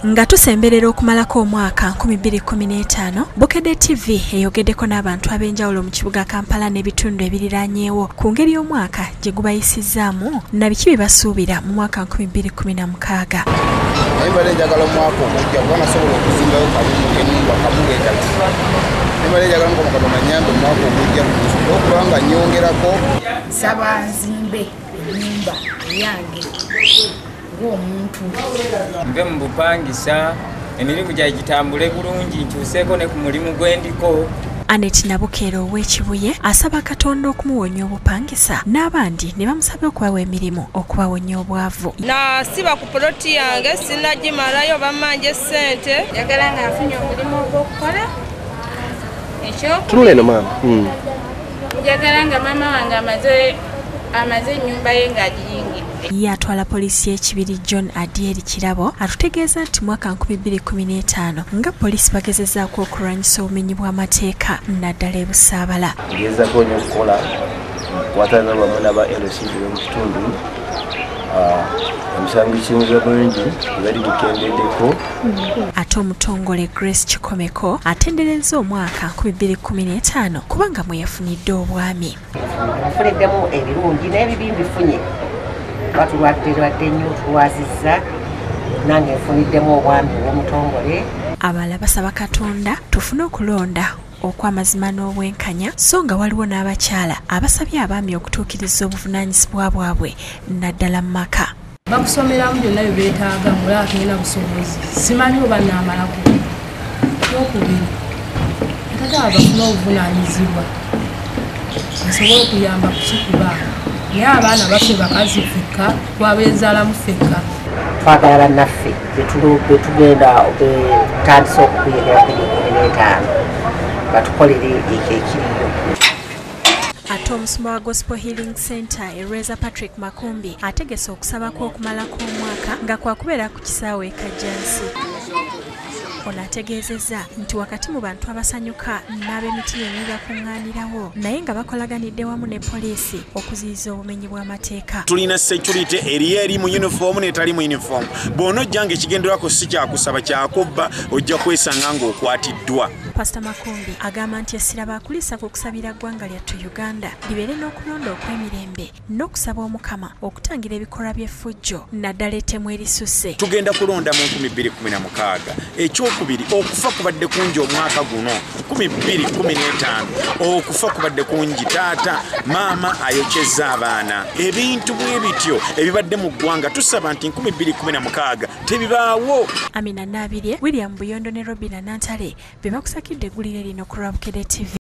Nga tusemberera okumalako omwaka 2015 Bukedde TV eyogeddeko n'abantu ab'enjawulo mu kibuga Kampala n'ebitundu ebiriraanyeewo ku ngeri y'omwaka gye gubayisizaamu na biki bye basuubira mu mwaka 2016. Naye njagala omwaka omujja kuba nasobola okuzimbayo kalungi wakamuga endala. Naye njagala Mukama Katonda annyambe omwaka omujja okuba nga nnyongerako. Saba nzimbe ennyumba eyange ng'omuntu. Nve mu bupangisa emirimu gyali gitambule bulungi nkyuseeko ne ku mulimu gwendiko. Annette Nabukeera ow'Ekibuye asaba Katonda okumuwonya obupangisa n'abandi ne bamusaba okubawa emirimu okubawonya obwavu. Nasiba ku poloti yange sinagimalayo bamanje ssente. Njagala nga nfunye omulimu ogw'okukola ekyo. Tunule no maama. Njagala nga maama wange amaze ennyumba ye ng'agiyingidde. Ye atwala poliisi y'Ekibiri John Adieri Kirabo atutegeeza nti mwaka 2015 nga poliisi bagezezzaako okulwanyisa obumenyi bw'amateeka naddala e Busaabala. Ngezaako nnyo okukola okukwatana wamu n'aba LCD mu kitundu. Emisango ekiyinza bulungi bali bikendeddeko. Ate omutongole Grace Kikomeko atenderezza omwaka 2015 kubanga mwe yafunidde obwami. Nfuniddemu ebirungi n'ebibi mbifunye. Batulwadde nnyo tulwazizza nange nfuniddemu obwami bw'omutongole. Abalala basaba Katonda tufune okulonda okw'amazima n'obwenkanya so nga waliwo n'abakyala abasabye abaami okutuukiriza obuvunaanyizibwa bwabwe naddala mu maka. Bakusomeramu byonna bye beetaaga mulaba tulina busobozi. Simanyi oba naamalako. N'okubiri ate abo bafuna obuvunaanyizibwa basobole okuyamba ku baana. Naye abaana baffe bakazi ffekka twabeezaalamu ffekka. Twagala bannaffe be tugenda betandisa okukuyegera ku 15 batukolere ekiriyo. Ate omusumba wa Gospel Healing Center Ereza Patrick Makumbi ategese okusaba kw'okumalako omwaka nga kwakubeera ku kisaawe e Kajjansi. Ono ategeezezza nti wakati mu bantu abasanyuka n'ab'emiti yonna bakuŋŋaanirawo naye nga bakolaganidde wamu ne poliisi okuziyiza obumenyi bw'amateeka. Tulina security eri mu uniform n'etali mu uniform. Bw'onojja ng'ekigenderwako si kyakusaba kyakubba ojja kwesanga ng'okwatiddwa. Pastor Makumbi agamba nti essira baakulisa ku kusabira ggwanga lyattu Uganda libeere n'okulonda okw'emirembe n'okusaba Omukama okutangira ebikolwa by'effujjo naddala ettemu erisusse. Tugenda kulonda mu 2016. Ekyokubiri okufa kubadde kungi omwaka guno 2015. Okufa kubadde kungi taata maama ayokyezza abaana. Ebintu bwe bityo ebibadde mu ggwanga tusaba nti 2016 tebibaawo. Amina Nabirye, William Buyondo ne Robina Nantale be bakusakidde eggulire lino ku Bukedde TV.